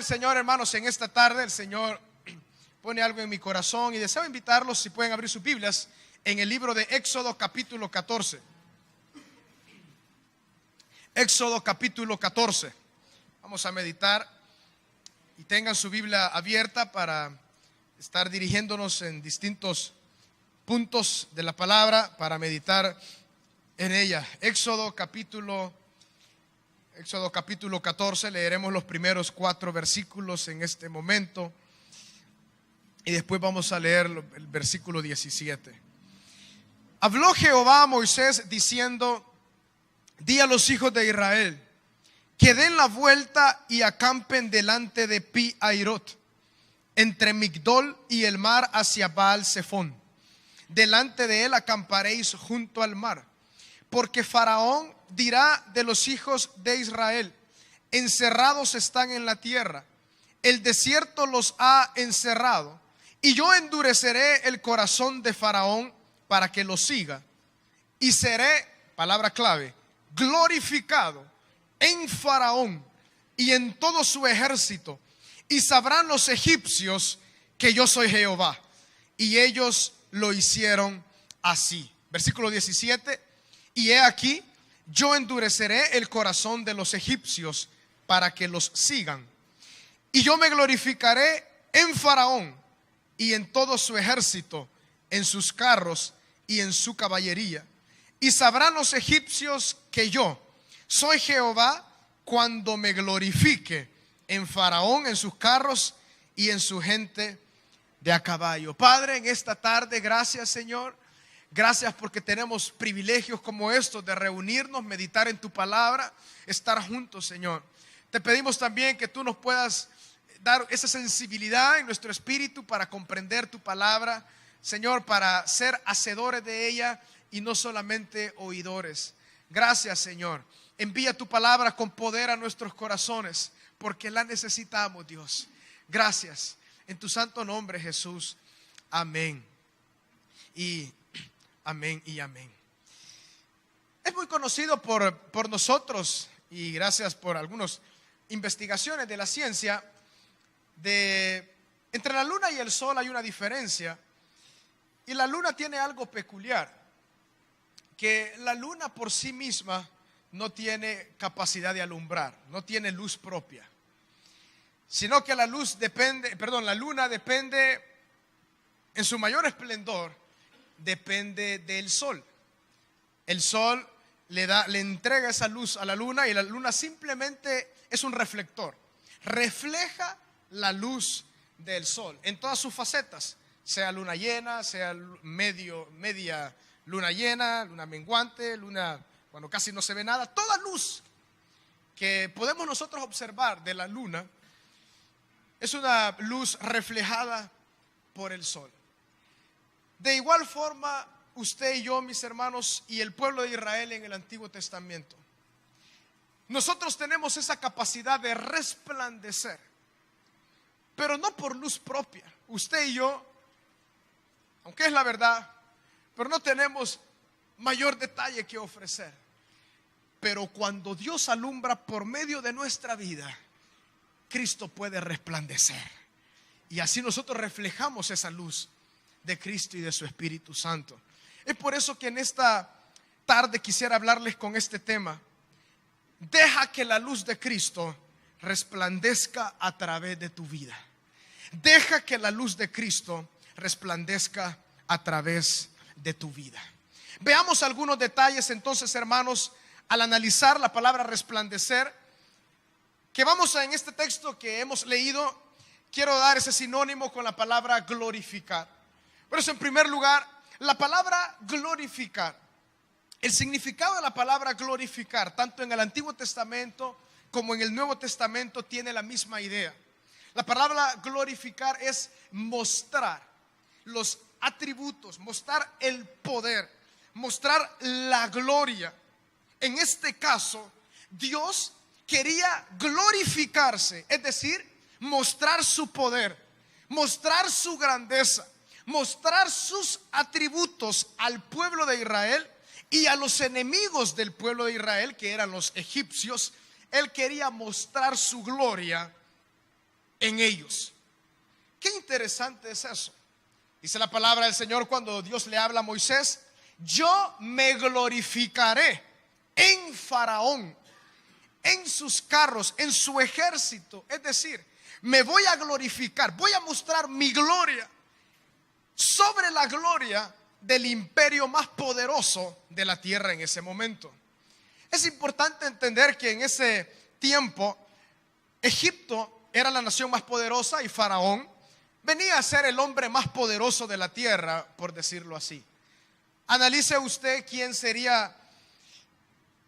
del Señor, hermanos, en esta tarde el Señor pone algo en mi corazón y deseo invitarlos, si pueden abrir sus Biblias, en el libro de Éxodo capítulo 14. Éxodo capítulo 14. Vamos a meditar y tengan su Biblia abierta para estar dirigiéndonos en distintos puntos de la palabra para meditar en ella. Éxodo capítulo 14, leeremos los primeros 4 versículos en este momento y después vamos a leer el versículo 17. Habló Jehová a Moisés diciendo: di a los hijos de Israel que den la vuelta y acampen delante de Pi Hairot, entre Migdol y el mar hacia Baal Zephón. Delante de él acamparéis junto al mar, porque Faraón dirá de los hijos de Israel: encerrados están en la tierra, el desierto los ha encerrado, y yo endureceré el corazón de Faraón para que los siga, y seré, palabra clave, glorificado en Faraón y en todo su ejército, y sabrán los egipcios que yo soy Jehová. Y ellos lo hicieron así. Versículo 17. Y he aquí, yo endureceré el corazón de los egipcios para que los sigan, y yo me glorificaré en Faraón y en todo su ejército, en sus carros y en su caballería. Y sabrán los egipcios que yo soy Jehová cuando me glorifique en Faraón, en sus carros y en su gente de a caballo. Padre, en esta tarde, gracias, Señor. Gracias porque tenemos privilegios como estos de reunirnos, meditar en tu palabra, estar juntos, Señor. Te pedimos también que tú nos puedas dar esa sensibilidad en nuestro espíritu para comprender tu palabra, Señor, para ser hacedores de ella y no solamente oidores. Gracias, Señor. Envía tu palabra con poder a nuestros corazones, porque la necesitamos, Dios. Gracias. En tu santo nombre, Jesús. Amén. Amén y amén. Es muy conocido por nosotros, y gracias por algunas investigaciones de la ciencia, entre la luna y el sol hay una diferencia. Y la luna tiene algo peculiar, que la luna por sí misma no tiene capacidad de alumbrar, no tiene luz propia, sino que la luna depende en su mayor esplendor, depende del sol. El sol le entrega esa luz a la luna, y la luna simplemente es un reflector, refleja la luz del sol en todas sus facetas, sea luna llena, sea media luna llena, luna menguante, luna cuando casi no se ve nada. Toda luz que podemos nosotros observar de la luna es una luz reflejada por el sol. De igual forma, usted y yo, mis hermanos, y el pueblo de Israel en el Antiguo Testamento, nosotros tenemos esa capacidad de resplandecer, pero no por luz propia. Usted y yo, aunque es la verdad, pero no tenemos mayor detalle que ofrecer. Pero cuando Dios alumbra por medio de nuestra vida, Cristo puede resplandecer, y así nosotros reflejamos esa luz de Cristo y de su Espíritu Santo. Es por eso que en esta tarde quisiera hablarles con este tema: deja que la luz de Cristo resplandezca a través de tu vida. Deja que la luz de Cristo resplandezca a través de tu vida. Veamos algunos detalles entonces, hermanos, al analizar la palabra resplandecer, que vamos en este texto que hemos leído. Quiero dar ese sinónimo con la palabra glorificar. Por eso, en primer lugar, la palabra glorificar, el significado de la palabra glorificar, tanto en el Antiguo Testamento como en el Nuevo Testamento, tiene la misma idea. La palabra glorificar es mostrar los atributos, mostrar el poder, mostrar la gloria. En este caso, Dios quería glorificarse, es decir, mostrar su poder, mostrar su grandeza, mostrar sus atributos al pueblo de Israel y a los enemigos del pueblo de Israel, que eran los egipcios. Él quería mostrar su gloria en ellos. Qué interesante es eso. Dice la palabra del Señor cuando Dios le habla a Moisés: yo me glorificaré en Faraón, en sus carros, en su ejército. Es decir, me voy a glorificar, voy a mostrar mi gloria sobre la gloria del imperio más poderoso de la tierra en ese momento. Es importante entender que en ese tiempo Egipto era la nación más poderosa y Faraón venía a ser el hombre más poderoso de la tierra, por decirlo así. Analice usted quién sería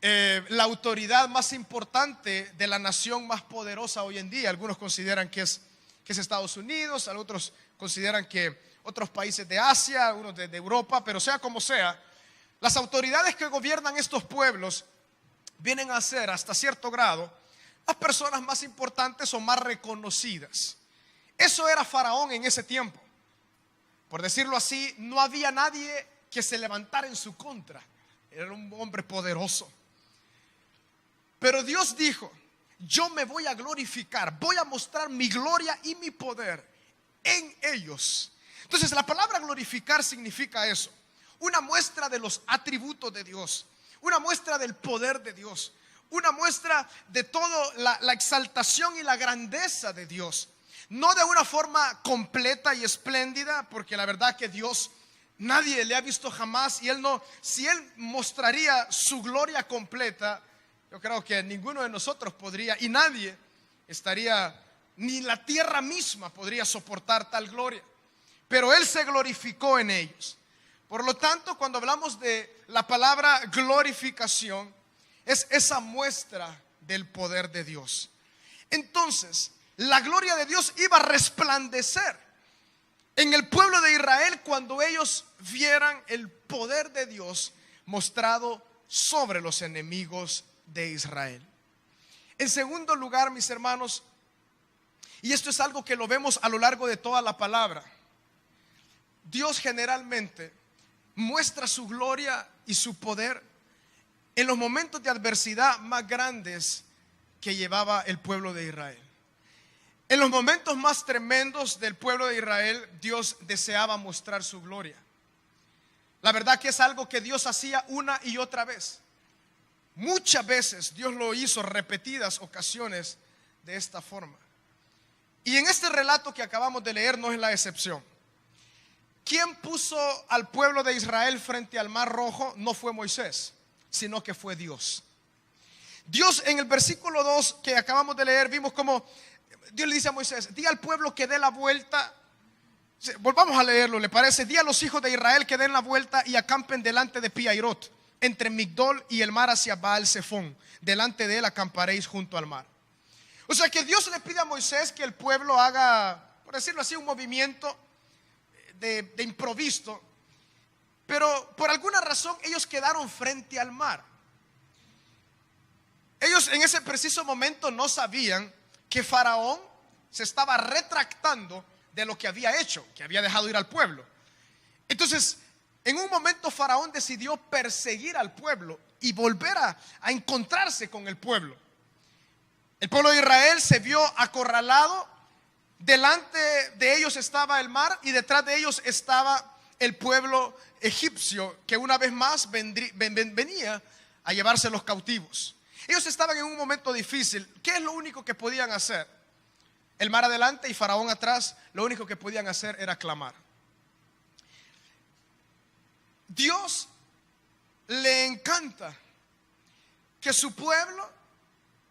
la autoridad más importante de la nación más poderosa hoy en día. Algunos consideran que es Estados Unidos, otros consideran que otros países de Asia, algunos de Europa, pero sea como sea, las autoridades que gobiernan estos pueblos vienen a ser, hasta cierto grado, las personas más importantes o más reconocidas. Eso era Faraón en ese tiempo. Por decirlo así, no había nadie que se levantara en su contra. Era un hombre poderoso. Pero Dios dijo: yo me voy a glorificar, voy a mostrar mi gloria y mi poder en ellos. Entonces la palabra glorificar significa eso: una muestra de los atributos de Dios, una muestra del poder de Dios, una muestra de toda la exaltación y la grandeza de Dios. No de una forma completa y espléndida, porque la verdad que Dios nadie le ha visto jamás, y si Él mostraría su gloria completa, yo creo que ninguno de nosotros podría, y nadie estaría, ni la tierra misma podría soportar tal gloria. Pero Él se glorificó en ellos. Por lo tanto, cuando hablamos de la palabra glorificación, es esa muestra del poder de Dios. Entonces, la gloria de Dios iba a resplandecer en el pueblo de Israel cuando ellos vieran el poder de Dios mostrado sobre los enemigos de Israel. En segundo lugar, mis hermanos, y esto es algo que lo vemos a lo largo de toda la palabra, Dios generalmente muestra su gloria y su poder en los momentos de adversidad más grandes que llevaba el pueblo de Israel. En los momentos más tremendos del pueblo de Israel, Dios deseaba mostrar su gloria. La verdad que es algo que Dios hacía una y otra vez. Muchas veces Dios lo hizo, repetidas ocasiones, de esta forma. Y en este relato que acabamos de leer no es la excepción. ¿Quién puso al pueblo de Israel frente al Mar Rojo? No fue Moisés, sino que fue Dios. Dios, en el versículo 2 que acabamos de leer, vimos como Dios le dice a Moisés: di al pueblo que dé la vuelta. Volvamos a leerlo, ¿le parece? Di a los hijos de Israel que den la vuelta y acampen delante de Pi-Hairot, entre Migdol y el mar hacia Baal-Zephón. Delante de él acamparéis junto al mar. O sea que Dios le pide a Moisés que el pueblo haga, por decirlo así, un movimiento de improviso. Pero por alguna razón ellos quedaron frente al mar. Ellos en ese preciso momento no sabían que Faraón se estaba retractando de lo que había hecho, que había dejado ir al pueblo. Entonces, en un momento Faraón decidió perseguir al pueblo y volver a encontrarse con el pueblo. El pueblo de Israel se vio acorralado. Delante de ellos estaba el mar y detrás de ellos estaba el pueblo egipcio, que una vez más venía a llevarse los cautivos. Ellos estaban en un momento difícil. ¿Qué es lo único que podían hacer? El mar adelante y Faraón atrás. Lo único que podían hacer era clamar. Dios le encanta que su pueblo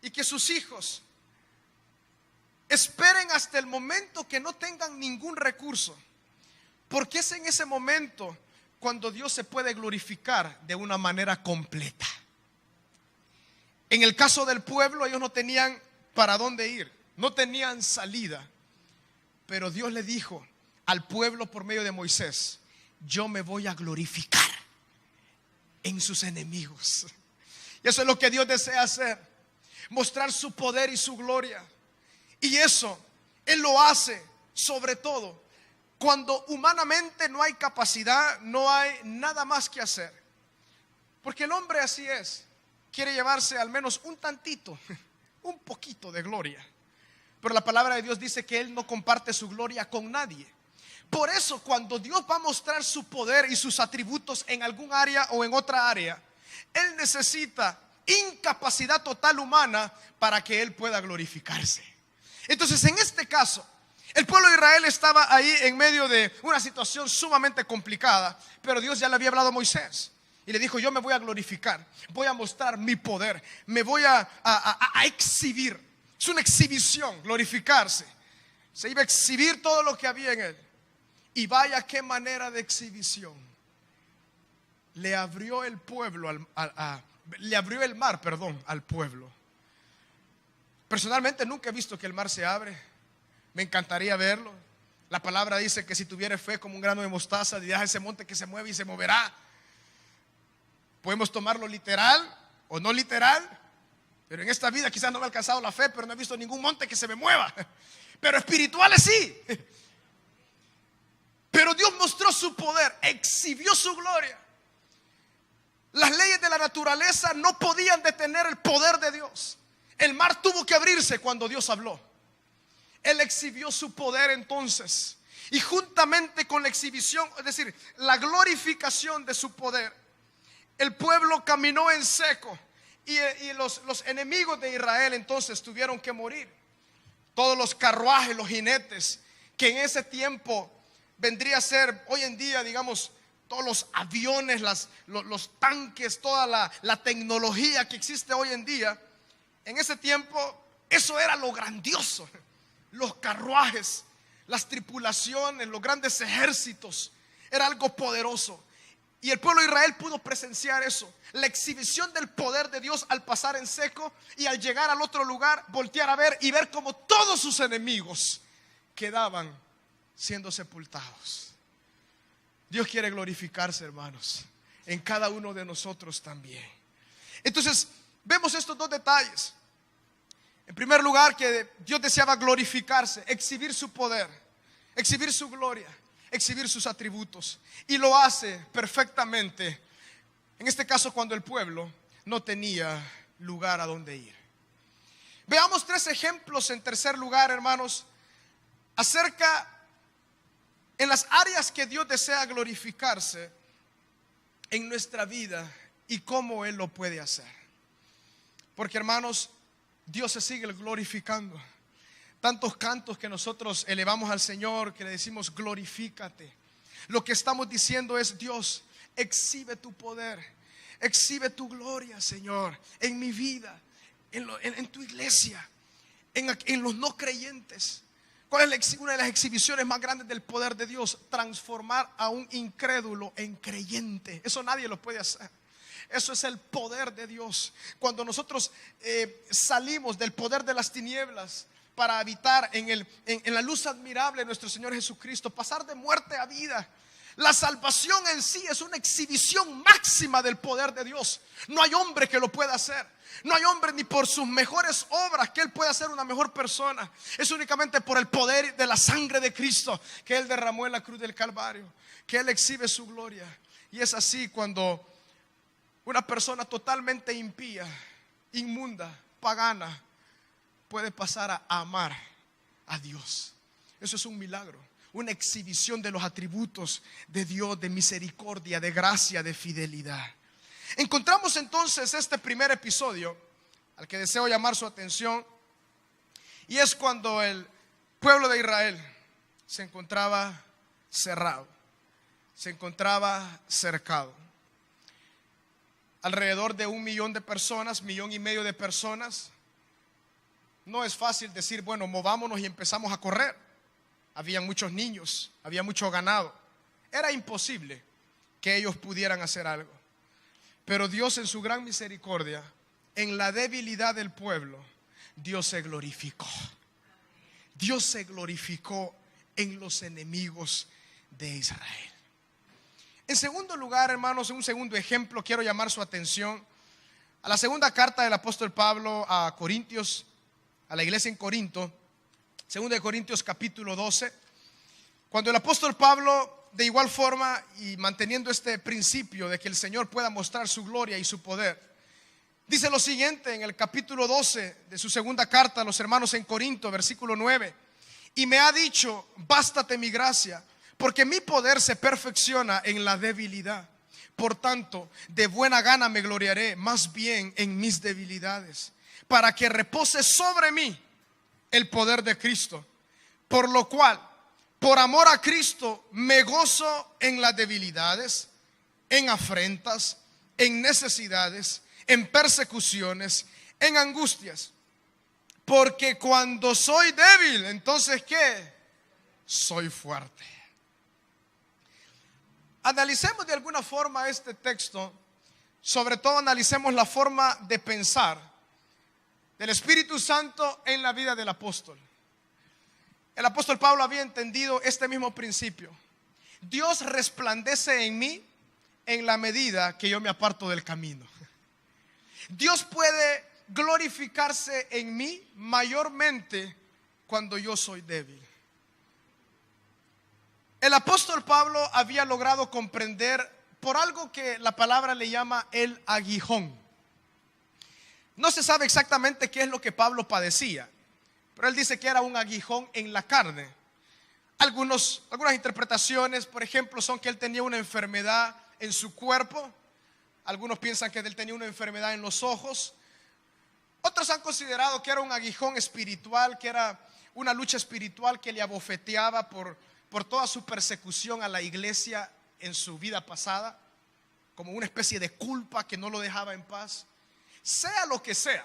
y que sus hijos esperen hasta el momento que no tengan ningún recurso, porque es en ese momento cuando Dios se puede glorificar de una manera completa. En el caso del pueblo, ellos no tenían para dónde ir, no tenían salida, pero Dios le dijo al pueblo por medio de Moisés: yo me voy a glorificar en sus enemigos. Y eso es lo que Dios desea hacer, mostrar su poder y su gloria. Y eso Él lo hace sobre todo cuando humanamente no hay capacidad, no hay nada más que hacer. Porque el hombre así es, quiere llevarse al menos un tantito, un poquito de gloria. pero la palabra de Dios dice que Él no comparte su gloria con nadie. Por eso, cuando Dios va a mostrar su poder y sus atributos en algún área o en otra área, Él necesita incapacidad total humana para que Él pueda glorificarse. Entonces, en este caso, el pueblo de Israel estaba ahí en medio de una situación sumamente complicada, pero Dios ya le había hablado a Moisés y le dijo: yo me voy a glorificar, voy a mostrar mi poder, me voy a exhibir. Es una exhibición, glorificarse. Se iba a exhibir todo lo que había en él. Y vaya qué manera de exhibición. Le abrió el pueblo le abrió el mar, al pueblo. Personalmente nunca he visto que el mar se abre. Me encantaría verlo. La palabra dice que si tuviera fe como un grano de mostaza, dirás a ese monte que se mueve y se moverá. Podemos tomarlo literal o no literal, pero en esta vida quizás no me ha alcanzado la fe, pero no he visto ningún monte que se me mueva. Pero espirituales sí. Pero Dios mostró su poder, exhibió su gloria. Las leyes de la naturaleza no podían detener el poder de Dios. El mar tuvo que abrirse cuando Dios habló. Él exhibió su poder entonces. Y juntamente con la exhibición, es decir, la glorificación de su poder, el pueblo caminó en seco. Y los enemigos de Israel entonces tuvieron que morir. Todos los carruajes, los jinetes, que en ese tiempo vendría a ser hoy en día, digamos, todos los aviones, los tanques, toda la tecnología que existe hoy en día. En ese tiempo eso era lo grandioso. Los carruajes, las tripulaciones, los grandes ejércitos, era algo poderoso. Y el pueblo de Israel pudo presenciar eso, la exhibición del poder de Dios al pasar en seco y al llegar al otro lugar, voltear a ver y ver como todos sus enemigos quedaban siendo sepultados. Dios quiere glorificarse, hermanos, en cada uno de nosotros también. Entonces, vemos estos dos detalles. En primer lugar, que Dios deseaba glorificarse, exhibir su poder, exhibir su gloria, exhibir sus atributos. Y lo hace perfectamente, en este caso cuando el pueblo no tenía lugar a donde ir. Veamos 3 ejemplos en tercer lugar, hermanos, acerca en las áreas que Dios desea glorificarse en nuestra vida y cómo Él lo puede hacer. Porque, hermanos, Dios se sigue glorificando. Tantos cantos que nosotros elevamos al Señor, que le decimos glorifícate. Lo que estamos diciendo es: Dios, exhibe tu poder, exhibe tu gloria, Señor, en mi vida, en tu iglesia, en los no creyentes. ¿Cuál es una de las exhibiciones más grandes del poder de Dios? Transformar a un incrédulo en creyente. Eso nadie lo puede hacer. Eso es el poder de Dios. Cuando nosotros salimos del poder de las tinieblas para habitar en la luz admirable de nuestro Señor Jesucristo, pasar de muerte a vida. La salvación en sí es una exhibición máxima del poder de Dios. No hay hombre que lo pueda hacer. No hay hombre ni por sus mejores obras que Él pueda ser una mejor persona. Es únicamente por el poder de la sangre de Cristo que Él derramó en la cruz del Calvario, que Él exhibe su gloria. Y es así cuando una persona totalmente impía, inmunda, pagana, puede pasar a amar a Dios. Eso es un milagro, una exhibición de los atributos de Dios, de misericordia, de gracia, de fidelidad. Encontramos entonces este primer episodio al que deseo llamar su atención, y es cuando el pueblo de Israel se encontraba cerrado, se encontraba cercado. Alrededor de 1 millón de personas, 1,5 millones de personas. No es fácil decir, bueno, movámonos y empezamos a correr. Había muchos niños, había mucho ganado. Era imposible que ellos pudieran hacer algo. Pero Dios, en su gran misericordia, en la debilidad del pueblo, Dios se glorificó. Dios se glorificó en los enemigos de Israel. En segundo lugar, hermanos, en un segundo ejemplo, quiero llamar su atención a la segunda carta del apóstol Pablo a Corintios, a la iglesia en Corinto, 2 Corintios capítulo 12, cuando el apóstol Pablo, de igual forma y manteniendo este principio de que el Señor pueda mostrar su gloria y su poder, Dice lo siguiente en el capítulo 12 de su segunda carta a los hermanos en Corinto, versículo 9. Y me ha dicho: bástate mi gracia, porque mi poder se perfecciona en la debilidad. Por tanto, de buena gana me gloriaré más bien en mis debilidades, para que repose sobre mí el poder de Cristo. Por lo cual, por amor a Cristo, me gozo en las debilidades, en afrentas, en necesidades, en persecuciones, en angustias. Porque cuando soy débil, entonces ¿qué? Soy fuerte. Analicemos de alguna forma este texto. Sobre todo analicemos la forma de pensar del Espíritu Santo en la vida del apóstol. El apóstol Pablo había entendido este mismo principio. Dios resplandece en mí en la medida que yo me aparto del camino. Dios puede glorificarse en mí mayormente cuando yo soy débil. El apóstol Pablo había logrado comprender por algo que la palabra le llama el aguijón. No se sabe exactamente qué es lo que Pablo padecía, pero él dice que era un aguijón en la carne. Algunas interpretaciones, por ejemplo, son que él tenía una enfermedad en su cuerpo. Algunos piensan que él tenía una enfermedad en los ojos. Otros han considerado que era un aguijón espiritual, que era una lucha espiritual que le abofeteaba por toda su persecución a la iglesia en su vida pasada, como una especie de culpa que no lo dejaba en paz. Sea lo que sea,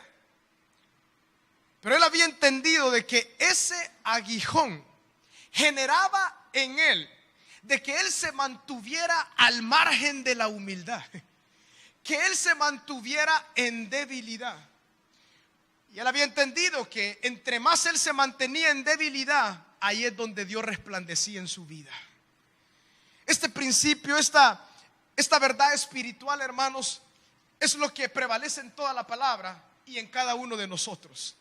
pero él había entendido de que ese aguijón generaba en él de que él se mantuviera al margen de la humildad, que él se mantuviera en debilidad. Y él había entendido que entre más él se mantenía en debilidad, ahí es donde Dios resplandecía en su vida. Este principio, esta verdad espiritual, hermanos, es lo que prevalece en toda la palabra y en cada uno de nosotros.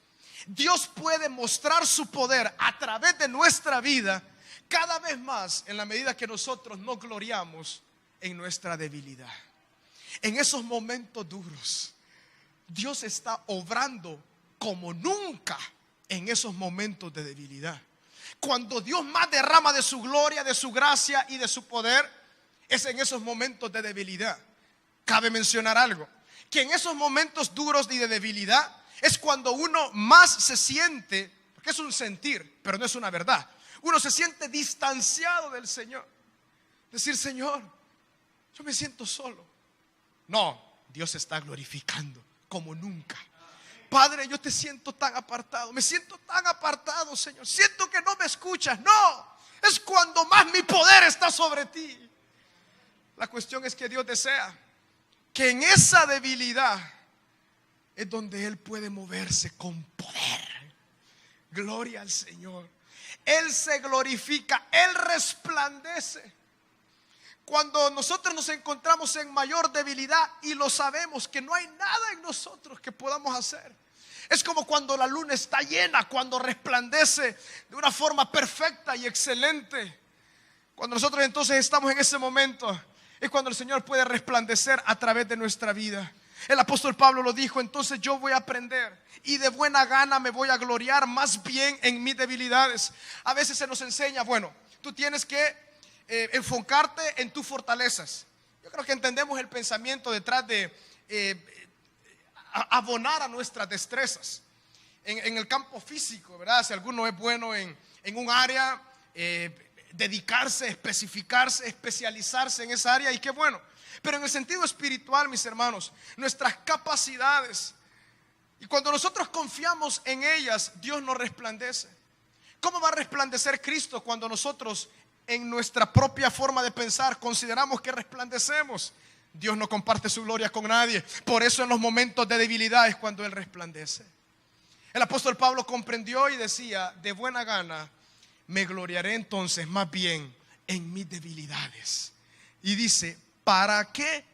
Dios puede mostrar su poder a través de nuestra vida cada vez más en la medida que nosotros nos gloriamos en nuestra debilidad. En esos momentos duros, Dios está obrando como nunca en esos momentos de debilidad. Cuando Dios más derrama de su gloria, de su gracia y de su poder, es en esos momentos de debilidad. Cabe mencionar algo, que en esos momentos duros y de debilidad es cuando uno más se siente, porque es un sentir, pero no es una verdad. Uno se siente distanciado del Señor. Decir: Señor, yo me siento solo. No, Dios se está glorificando como nunca. Padre, yo te siento tan apartado. Me siento tan apartado, Señor. Siento que no me escuchas. No, es cuando más mi poder está sobre ti. La cuestión es que Dios desea que en esa debilidad es donde Él puede moverse con poder. Gloria al Señor. Él se glorifica, Él resplandece. Cuando nosotros nos encontramos en mayor debilidad y lo sabemos que no hay nada en nosotros que podamos hacer. Es como cuando la luna está llena, cuando resplandece de una forma perfecta y excelente. Cuando nosotros entonces estamos en ese momento, es cuando el Señor puede resplandecer a través de nuestra vida. El apóstol Pablo lo dijo: entonces yo voy a aprender y de buena gana me voy a gloriar más bien en mis debilidades. A veces se nos enseña, bueno, tú tienes que enfocarte en tus fortalezas. Yo creo que entendemos el pensamiento detrás de abonar a nuestras destrezas en el campo físico, ¿verdad? Si alguno es bueno en un área, dedicarse, especificarse, especializarse en esa área, y qué bueno. Pero en el sentido espiritual, mis hermanos, nuestras capacidades, y cuando nosotros confiamos en ellas, Dios nos resplandece. ¿Cómo va a resplandecer Cristo cuando nosotros en nuestra propia forma de pensar consideramos que resplandecemos? Dios no comparte su gloria con nadie. Por eso en los momentos de debilidad es cuando Él resplandece. El apóstol Pablo comprendió y decía: de buena gana me gloriaré entonces más bien en mis debilidades. Y dice: para que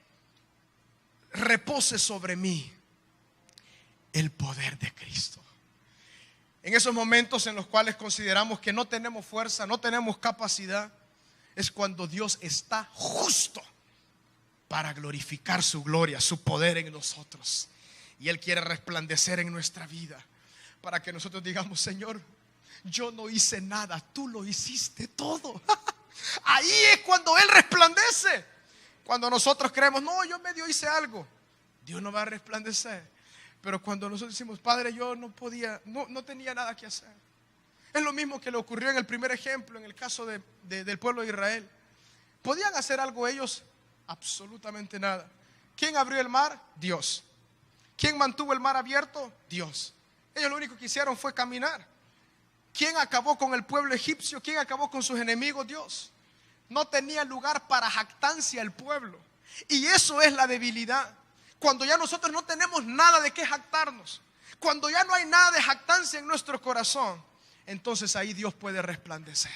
repose sobre mí el poder de Cristo. En esos momentos en los cuales consideramos que no tenemos fuerza, no tenemos capacidad, es cuando Dios está justo para glorificar su gloria, su poder en nosotros. Y Él quiere resplandecer en nuestra vida para que nosotros digamos: Señor, yo no hice nada, tú lo hiciste todo. Ahí es cuando Él resplandece. Cuando nosotros creemos: no, yo medio hice algo, Dios no va a resplandecer. Pero cuando nosotros decimos: Padre, yo no podía, no tenía nada que hacer. Es lo mismo que le ocurrió en el primer ejemplo, en el caso del pueblo de Israel. ¿Podían hacer algo ellos? Absolutamente nada. ¿Quién abrió el mar? Dios. ¿Quién mantuvo el mar abierto? Dios. Ellos lo único que hicieron fue caminar. ¿Quién acabó con el pueblo egipcio? ¿Quién acabó con sus enemigos? Dios. No tenía lugar para jactancia el pueblo. Y eso es la debilidad. Cuando ya nosotros no tenemos nada de qué jactarnos, cuando ya no hay nada de jactancia en nuestro corazón, entonces ahí Dios puede resplandecer.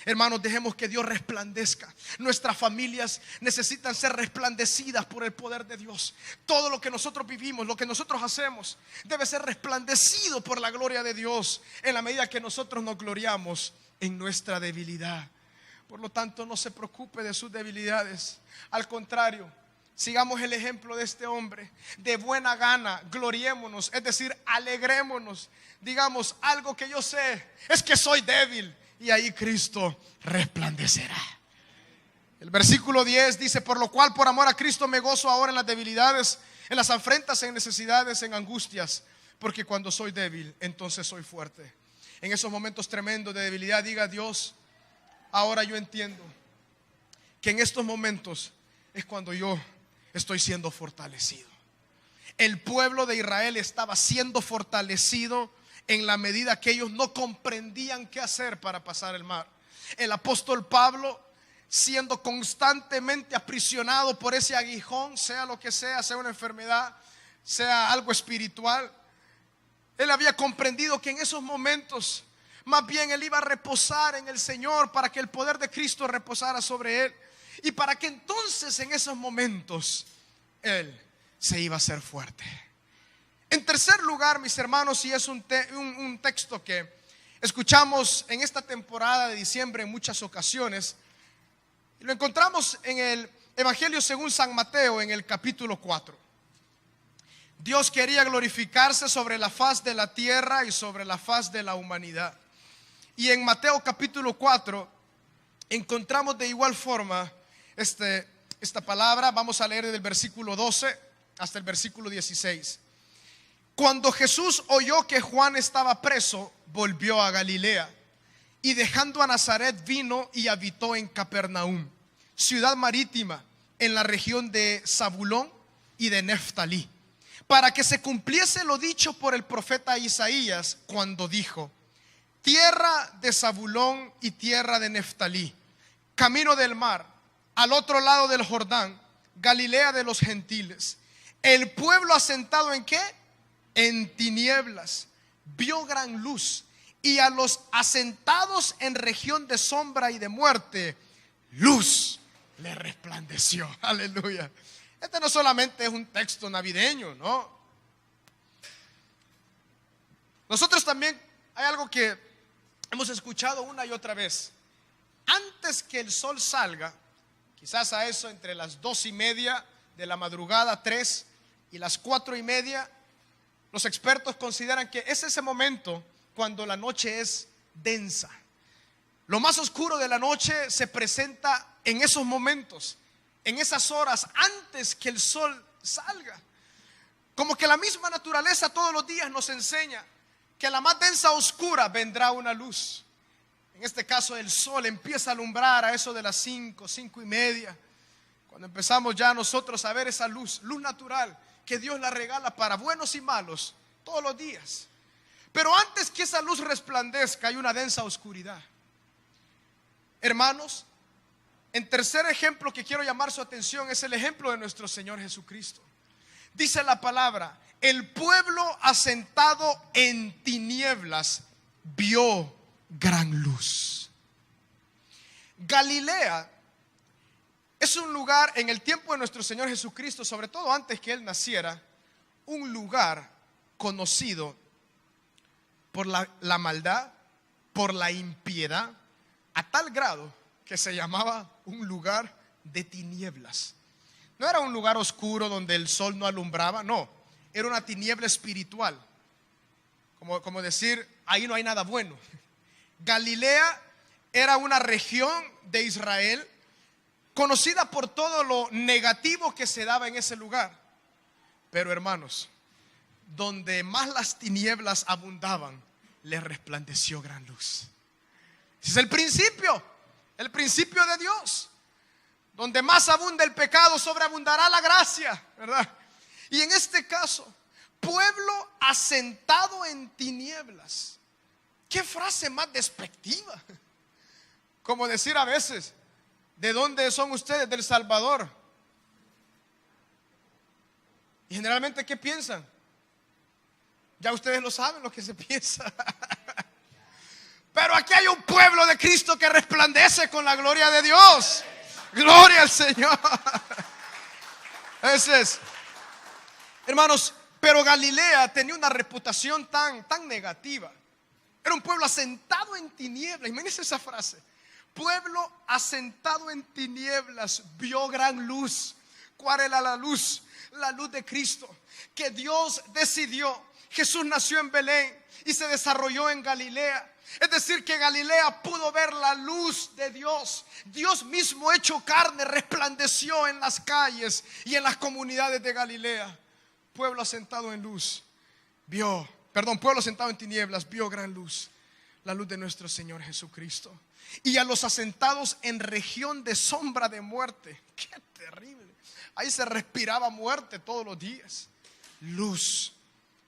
Hermanos, dejemos que Dios resplandezca. Nuestras familias necesitan ser resplandecidas por el poder de Dios. Todo lo que nosotros vivimos, lo que nosotros hacemos, debe ser resplandecido por la gloria de Dios, en la medida que nosotros nos gloriamos en nuestra debilidad. Por lo tanto, no se preocupe de sus debilidades. Al contrario, sigamos el ejemplo de este hombre. De buena gana, gloriémonos, es decir, alegrémonos. Digamos: algo que yo sé es que soy débil, y ahí Cristo resplandecerá. El versículo 10 dice: por lo cual, por amor a Cristo, me gozo ahora en las debilidades, en las afrentas, en necesidades, en angustias, porque cuando soy débil, entonces soy fuerte. En esos momentos tremendos de debilidad, diga: Dios, ahora yo entiendo que en estos momentos es cuando yo estoy siendo fortalecido. El pueblo de Israel estaba siendo fortalecido en la medida que ellos no comprendían qué hacer para pasar el mar. El apóstol Pablo, siendo constantemente aprisionado por ese aguijón, sea lo que sea una enfermedad, sea algo espiritual, él había comprendido que en esos momentos más bien él iba a reposar en el Señor, para que el poder de Cristo reposara sobre él, y para que entonces en esos momentos él se iba a hacer fuerte. En tercer lugar, mis hermanos, y es un texto que escuchamos en esta temporada de diciembre en muchas ocasiones, y lo encontramos en el Evangelio según San Mateo, en el capítulo 4. Dios quería glorificarse sobre la faz de la tierra y sobre la faz de la humanidad. Y en Mateo capítulo 4 encontramos de igual forma esta palabra. Vamos a leer desde el versículo 12 hasta el versículo 16. Cuando Jesús oyó que Juan estaba preso, volvió a Galilea, y dejando a Nazaret vino y habitó en Capernaum, ciudad marítima, en la región de Zabulón y de Neftalí, para que se cumpliese lo dicho por el profeta Isaías, cuando dijo: tierra de Zabulón y tierra de Neftalí, camino del mar, al otro lado del Jordán, Galilea de los gentiles. El pueblo asentado ¿en qué? En tinieblas vio gran luz, y a los asentados en región de sombra y de muerte, luz le resplandeció. Aleluya. Este no solamente es un texto navideño, no. Nosotros también hay algo que hemos escuchado una y otra vez. Antes que el sol salga, quizás a eso entre las 2:30 de la madrugada, 3, y las 4:30, los expertos consideran que es ese momento cuando la noche es densa. Lo más oscuro de la noche se presenta en esos momentos, en esas horas antes que el sol salga. Como que la misma naturaleza todos los días nos enseña que a la más densa oscura vendrá una luz. En este caso el sol empieza a alumbrar a eso de las 5:30, cuando empezamos ya nosotros a ver esa luz natural que Dios la regala para buenos y malos todos los días. Pero antes que esa luz resplandezca hay una densa oscuridad. Hermanos, en tercer ejemplo que quiero llamar su atención es el ejemplo de nuestro Señor Jesucristo. Dice la palabra: el pueblo asentado en tinieblas vio gran luz. Galilea es un lugar en el tiempo de nuestro Señor Jesucristo, sobre todo antes que Él naciera, un lugar conocido por la maldad, por la impiedad, a tal grado que se llamaba un lugar de tinieblas. No era un lugar oscuro donde el sol no alumbraba, no. era una tiniebla espiritual. Como decir, ahí no hay nada bueno. Galilea era una región de Israel conocida por todo lo negativo que se daba en ese lugar. Pero hermanos, donde más las tinieblas abundaban, les resplandeció gran luz. Ese es el principio de Dios. Donde más abunda el pecado, sobreabundará la gracia, ¿verdad? Y en este caso, pueblo asentado en tinieblas. ¿Qué frase más despectiva? Como decir a veces, ¿de dónde son ustedes? Del Salvador. Y generalmente, ¿qué piensan? Ya ustedes lo saben lo que se piensa. Pero aquí hay un pueblo de Cristo que resplandece con la gloria de Dios. Gloria al Señor. Ese es. Hermanos, pero Galilea tenía una reputación tan negativa. Era un pueblo asentado en tinieblas. Imagínense esa frase. Pueblo asentado en tinieblas vio gran luz. ¿Cuál era la luz? La luz de Cristo, que Dios decidió. Jesús nació en Belén y se desarrolló en Galilea. Es decir, que Galilea pudo ver la luz de Dios. Dios mismo hecho carne resplandeció en las calles y en las comunidades de Galilea. Pueblo asentado en luz pueblo asentado en tinieblas vio gran luz, la luz de nuestro Señor Jesucristo. Y a los asentados en región de sombra de muerte, qué terrible, ahí se respiraba muerte todos los días, luz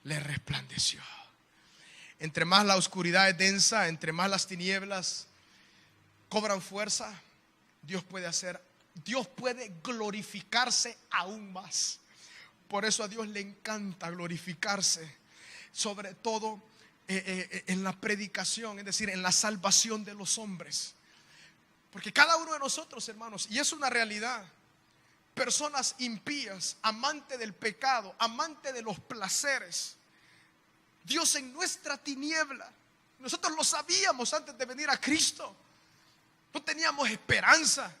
le resplandeció. Entre más la oscuridad es densa, entre más las tinieblas cobran fuerza, Dios puede glorificarse aún más. Por eso a Dios le encanta glorificarse, sobre todo en la predicación, es decir, en la salvación de los hombres. Porque cada uno de nosotros, hermanos, y es una realidad, personas impías, amantes del pecado, amantes de los placeres, Dios en nuestra tiniebla. Nosotros lo sabíamos antes de venir a Cristo. No teníamos esperanza.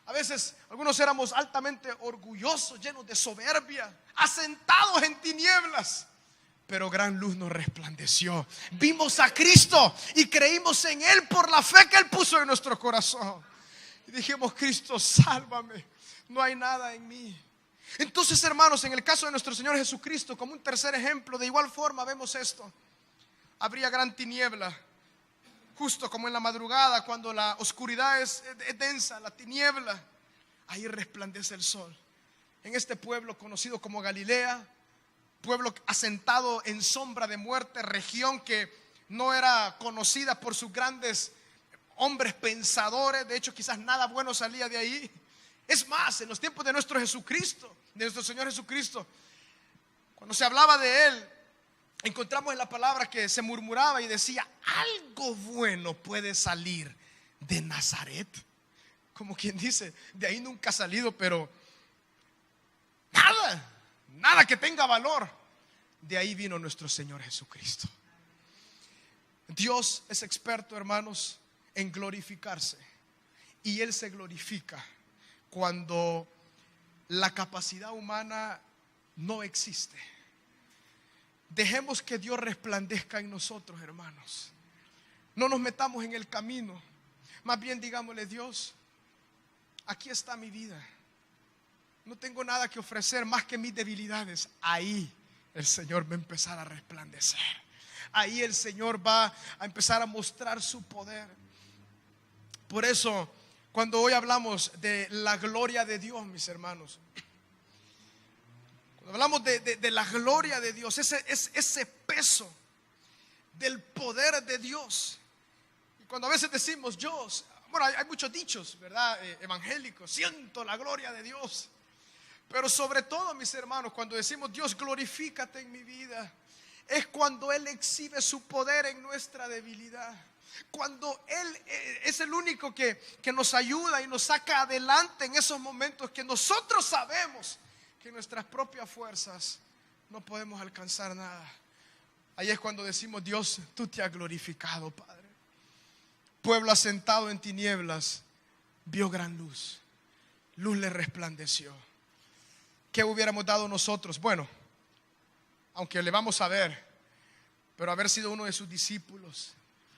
A veces algunos éramos altamente orgullosos, llenos de soberbia, asentados en tinieblas. Pero gran luz nos resplandeció. Vimos a Cristo y creímos en Él por la fe que Él puso en nuestro corazón. Y dijimos, Cristo, sálvame. No hay nada en mí. Entonces, hermanos, en el caso de nuestro Señor Jesucristo, como un tercer ejemplo, de igual forma vemos esto. Habría gran tiniebla, justo como en la madrugada, cuando la oscuridad es densa, la tiniebla, ahí resplandece el sol. En este pueblo conocido como Galilea, pueblo asentado en sombra de muerte, región que no era conocida por sus grandes hombres pensadores, de hecho quizás nada bueno salía de ahí. Es más, en los tiempos de nuestro Jesucristo, de nuestro Señor Jesucristo, cuando se hablaba de Él, encontramos en la palabra que se murmuraba y decía, algo bueno puede salir de Nazaret. Como quien dice, de ahí nunca ha salido, pero nada que tenga valor. De ahí vino nuestro Señor Jesucristo. Dios es experto, hermanos, en glorificarse. Y Él se glorifica cuando la capacidad humana no existe. Dejemos que Dios resplandezca en nosotros, hermanos. No nos metamos en el camino. Más bien digámosle, Dios, aquí está mi vida. No tengo nada que ofrecer más que mis debilidades. Ahí el Señor va a empezar a resplandecer. Ahí el Señor va a empezar a mostrar su poder. Por eso, cuando hoy hablamos de la gloria de Dios, mis hermanos, cuando hablamos de la gloria de Dios, ese peso del poder de Dios. Y cuando a veces decimos, hay muchos dichos, ¿verdad? Evangélicos, siento la gloria de Dios. Pero sobre todo, mis hermanos, cuando decimos, Dios, glorifícate en mi vida, es cuando Él exhibe su poder en nuestra debilidad. Cuando Él es el único que nos ayuda y nos saca adelante en esos momentos que nosotros sabemos que en nuestras propias fuerzas no podemos alcanzar nada. Ahí es cuando decimos, Dios, tú te has glorificado, Padre. Pueblo asentado en tinieblas vio gran luz. Luz le resplandeció. ¿Qué hubiéramos dado nosotros? Bueno, aunque le vamos a ver, pero haber sido uno de sus discípulos,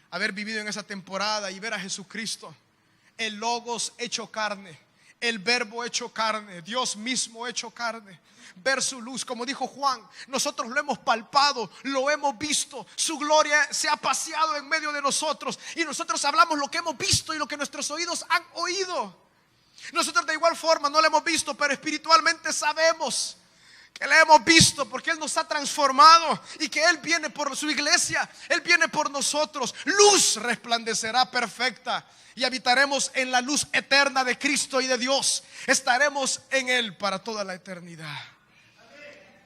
haber vivido en esa temporada y ver a Jesucristo, el Logos hecho carne, el Verbo hecho carne, Dios mismo hecho carne, ver su luz, como dijo Juan, nosotros lo hemos palpado, lo hemos visto, su gloria se ha paseado en medio de nosotros y nosotros hablamos lo que hemos visto y lo que nuestros oídos han oído. Nosotros de igual forma no lo hemos visto, pero espiritualmente sabemos que le hemos visto, porque Él nos ha transformado y que Él viene por su iglesia, Él viene por nosotros. Luz resplandecerá perfecta y habitaremos en la luz eterna de Cristo y de Dios. Estaremos en Él para toda la eternidad.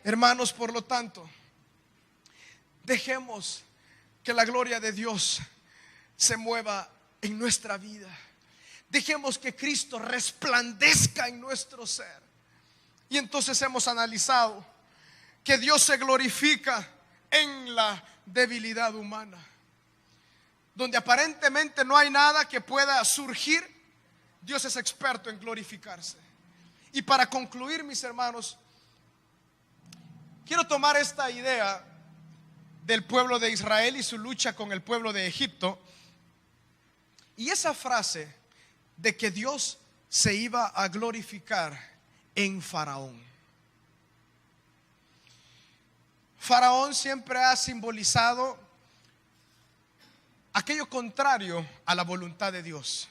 Hermanos, por lo tanto, dejemos que la gloria de Dios se mueva en nuestra vida. Dejemos que Cristo resplandezca en nuestro ser. Y entonces hemos analizado que Dios se glorifica en la debilidad humana. Donde aparentemente no hay nada que pueda surgir, Dios es experto en glorificarse. Y para concluir, mis hermanos, quiero tomar esta idea del pueblo de Israel y su lucha con el pueblo de Egipto. Y esa frase de que Dios se iba a glorificar en Faraón. Faraón siempre ha simbolizado aquello contrario a la voluntad de Dios.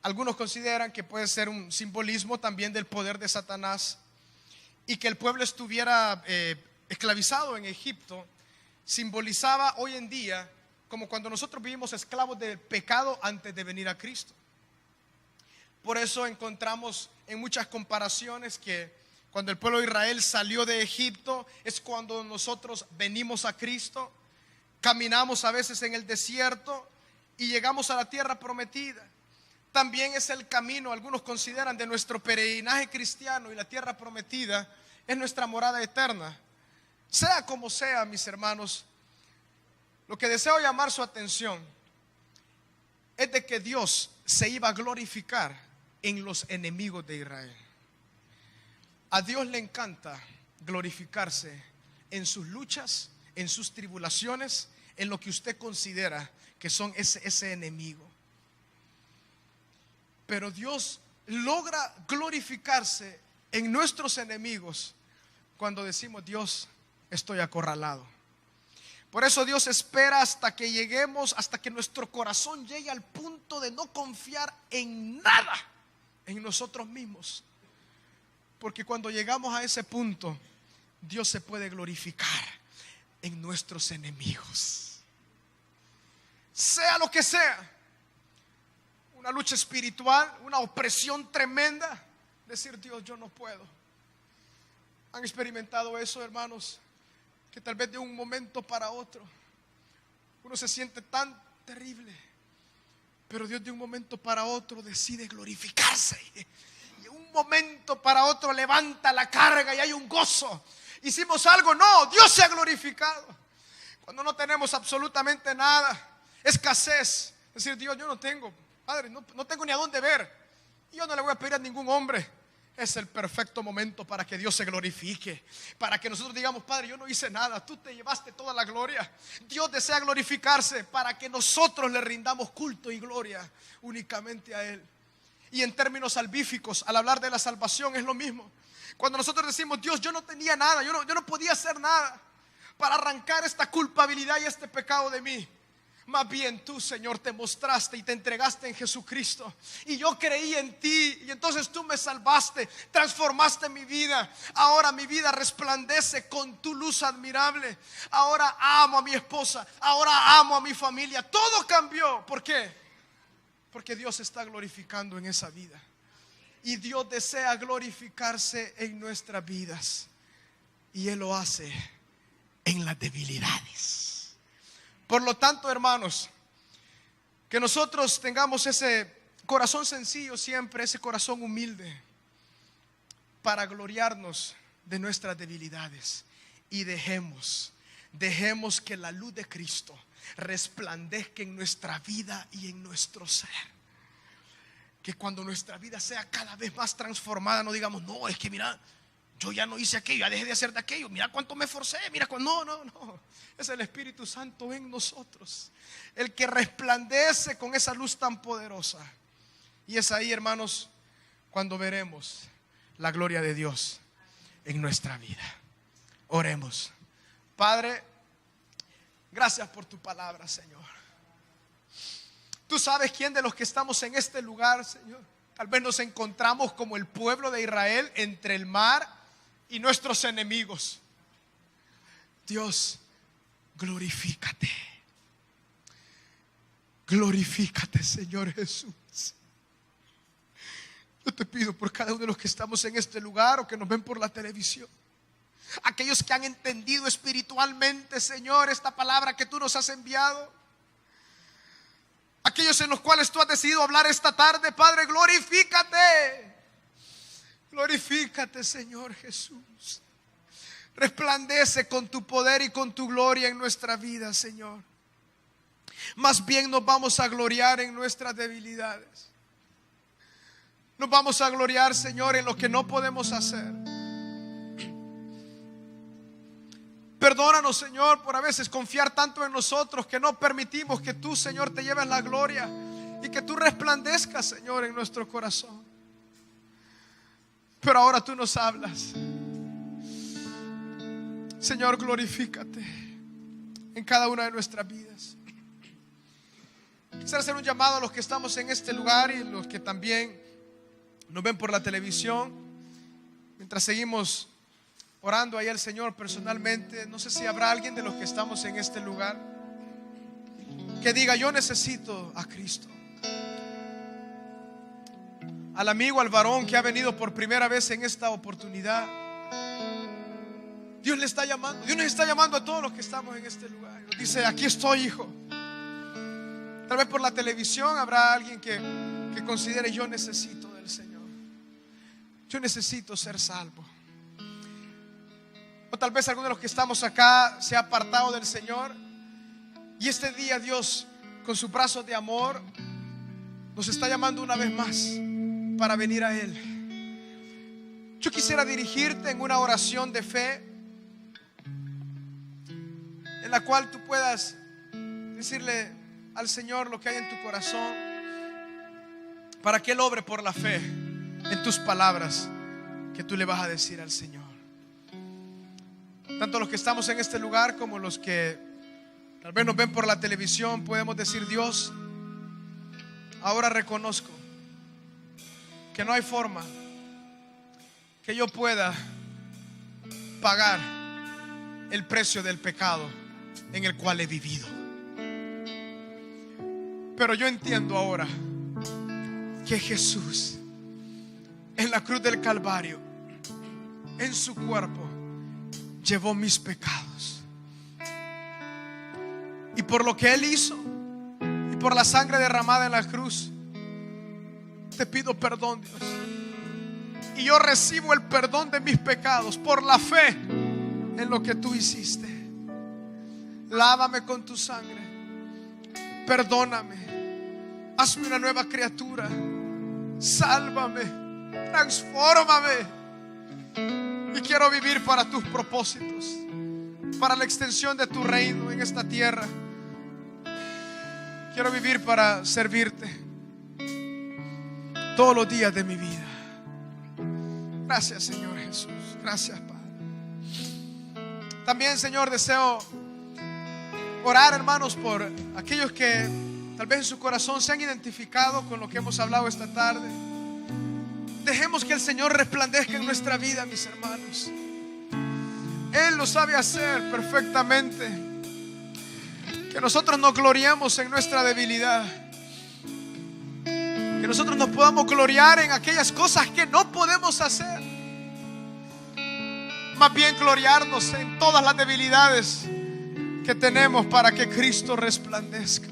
Algunos consideran que puede ser un simbolismo también del poder de Satanás y que el pueblo estuviera esclavizado en Egipto simbolizaba hoy en día como cuando nosotros vivimos esclavos del pecado antes de venir a Cristo. Por eso encontramos en muchas comparaciones que cuando el pueblo de Israel salió de Egipto es cuando nosotros venimos a Cristo. Caminamos a veces en el desierto y llegamos a la tierra prometida. También es el camino, algunos consideran, de nuestro peregrinaje cristiano, y la tierra prometida es nuestra morada eterna. Sea como sea, mis hermanos, lo que deseo llamar su atención es de que Dios se iba a glorificar en los enemigos de Israel. A Dios le encanta glorificarse en sus luchas, en sus tribulaciones, en lo que usted considera que son ese enemigo. Pero Dios logra glorificarse en nuestros enemigos cuando decimos: Dios, estoy acorralado. Por eso Dios espera hasta que lleguemos, hasta que nuestro corazón llegue al punto de no confiar en nada, en nosotros mismos. Porque cuando llegamos a ese punto, Dios se puede glorificar en nuestros enemigos. Sea lo que sea, una lucha espiritual, una opresión tremenda, decir: Dios, yo no puedo. ¿Han experimentado eso, hermanos? Que tal vez de un momento para otro uno se siente tan terrible, pero Dios de un momento para otro decide glorificarse, y de un momento para otro levanta la carga y hay un gozo. Hicimos algo, no, Dios se ha glorificado. Cuando no tenemos absolutamente nada, escasez, decir: Dios, yo no tengo, Padre, no tengo ni a dónde ver, y yo no le voy a pedir a ningún hombre. Es el perfecto momento para que Dios se glorifique, para que nosotros digamos: Padre, yo no hice nada, tú te llevaste toda la gloria. Dios desea glorificarse para que nosotros le rindamos culto y gloria únicamente a Él. Y en términos salvíficos, al hablar de la salvación, es lo mismo. Cuando nosotros decimos: Dios, yo no tenía nada, yo no podía hacer nada para arrancar esta culpabilidad y este pecado de mí. Más bien tú, Señor, te mostraste y te entregaste en Jesucristo, y yo creí en ti, y entonces tú me salvaste, transformaste mi vida. Ahora mi vida resplandece con tu luz admirable. Ahora amo a mi esposa, ahora amo a mi familia. Todo cambió. ¿Por qué? Porque Dios se está glorificando en esa vida, y Dios desea glorificarse en nuestras vidas, y Él lo hace en las debilidades. Por lo tanto, hermanos, que nosotros tengamos ese corazón sencillo siempre, ese corazón humilde, para gloriarnos de nuestras debilidades, y dejemos que la luz de Cristo resplandezca en nuestra vida y en nuestro ser. Que cuando nuestra vida sea cada vez más transformada, no digamos: no, es que mira, yo ya no hice aquello, ya dejé de hacer de aquello, mira cuánto me esforcé, mira cuánto. No, es el Espíritu Santo en nosotros, el que resplandece con esa luz tan poderosa. Y es ahí, hermanos, cuando veremos la gloria de Dios en nuestra vida. Oremos. Padre, gracias por tu palabra, Señor. Tú sabes quién de los que estamos en este lugar, Señor, tal vez nos encontramos como el pueblo de Israel entre el mar y nuestros enemigos. Dios, glorifícate. Glorifícate, Señor Jesús. Yo te pido por cada uno de los que estamos en este lugar o que nos ven por la televisión, aquellos que han entendido espiritualmente, Señor, esta palabra que tú nos has enviado, aquellos en los cuales tú has decidido hablar esta tarde, Padre, glorifícate. Glorifícate, Señor Jesús. Resplandece con tu poder y con tu gloria en nuestra vida, Señor. Más bien nos vamos a gloriar en nuestras debilidades. Nos vamos a gloriar, Señor, en lo que no podemos hacer. Perdónanos, Señor, por a veces confiar tanto en nosotros que no permitimos que tú, Señor, te lleves la gloria y que tú resplandezcas, Señor, en nuestro corazón. Pero ahora tú nos hablas. Señor, glorifícate en cada una de nuestras vidas. Quisiera hacer un llamado a los que estamos en este lugar y los que también nos ven por la televisión. Mientras seguimos orando ahí al Señor personalmente, no sé si habrá alguien de los que estamos en este lugar que diga: yo necesito a Cristo. Al amigo, al varón que ha venido por primera vez en esta oportunidad, Dios le está llamando. Dios nos está llamando a todos los que estamos en este lugar. Nos dice: aquí estoy, hijo. Tal vez por la televisión habrá alguien que considere: yo necesito del Señor, yo necesito ser salvo. O tal vez alguno de los que estamos acá se ha apartado del Señor, y este día Dios, con sus brazos de amor, nos está llamando una vez más para venir a Él. Yo quisiera dirigirte en una oración de fe, en la cual tú puedas decirle al Señor lo que hay en tu corazón, para que Él obre por la fe en tus palabras que tú le vas a decir al Señor. Tanto los que estamos en este lugar como los que tal vez nos ven por la televisión, podemos decir: Dios, ahora reconozco que no hay forma que yo pueda pagar el precio del pecado en el cual he vivido. Pero yo entiendo ahora que Jesús en la cruz del Calvario, en su cuerpo, llevó mis pecados. Y por lo que Él hizo y por la sangre derramada en la cruz, te pido perdón, Dios. Y yo recibo el perdón de mis pecados por la fe en lo que tú hiciste. Lávame con tu sangre, perdóname, hazme una nueva criatura, sálvame, transfórmame. Y quiero vivir para tus propósitos, para la extensión de tu reino en esta tierra. Quiero vivir para servirte todos los días de mi vida. Gracias, Señor Jesús. Gracias, Padre. También, Señor, deseo orar, hermanos, por aquellos que tal vez en su corazón se han identificado con lo que hemos hablado esta tarde. Dejemos que el Señor resplandezca en nuestra vida, mis hermanos. Él lo sabe hacer perfectamente. Que nosotros nos gloriemos en nuestra debilidad. Que nosotros nos podamos gloriar en aquellas cosas que no podemos hacer. Más bien gloriarnos en todas las debilidades que tenemos para que Cristo resplandezca.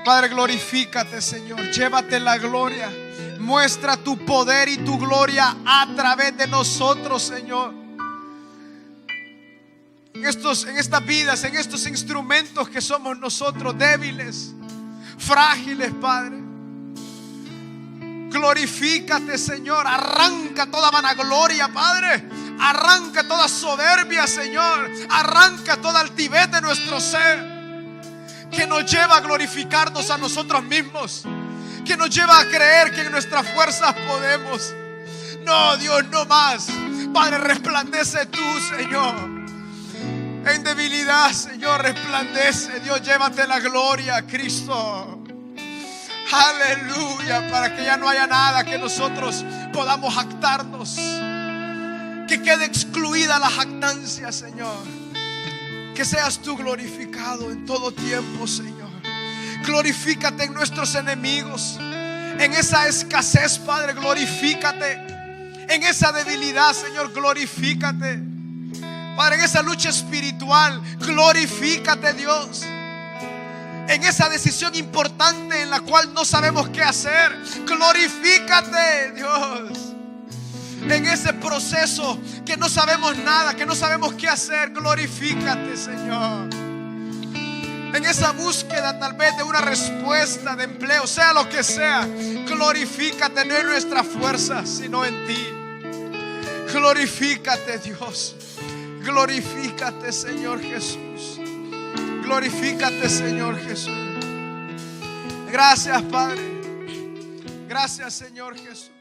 Padre, glorifícate, Señor. Llévate la gloria. Muestra tu poder y tu gloria a través de nosotros, Señor. En estas vidas, en estos instrumentos que somos nosotros, débiles, frágiles, Padre. Glorifícate, Señor. Arranca toda vanagloria, Padre. Arranca toda soberbia, Señor. Arranca toda altivez de nuestro ser, que nos lleva a glorificarnos a nosotros mismos, que nos lleva a creer que en nuestras fuerzas podemos. No, Dios, no más. Padre, resplandece tú, Señor. En debilidad, Señor, resplandece. Dios, llévate la gloria, Cristo. Aleluya, para que ya no haya nada que nosotros podamos jactarnos, que quede excluida la jactancia, Señor. Que seas tú glorificado en todo tiempo, Señor. Glorifícate en nuestros enemigos, en esa escasez, Padre, glorifícate. En esa debilidad, Señor, glorifícate. Padre, en esa lucha espiritual, glorifícate, Dios. En esa decisión importante en la cual no sabemos qué hacer, glorifícate, Dios. En ese proceso que no sabemos nada, que no sabemos qué hacer, glorifícate, Señor. En esa búsqueda tal vez de una respuesta de empleo, sea lo que sea, glorifícate, no en nuestra fuerza, sino en ti. Glorifícate, Dios. Glorifícate, Señor Jesús. Glorifícate, Señor Jesús. Gracias, Padre. Gracias, Señor Jesús.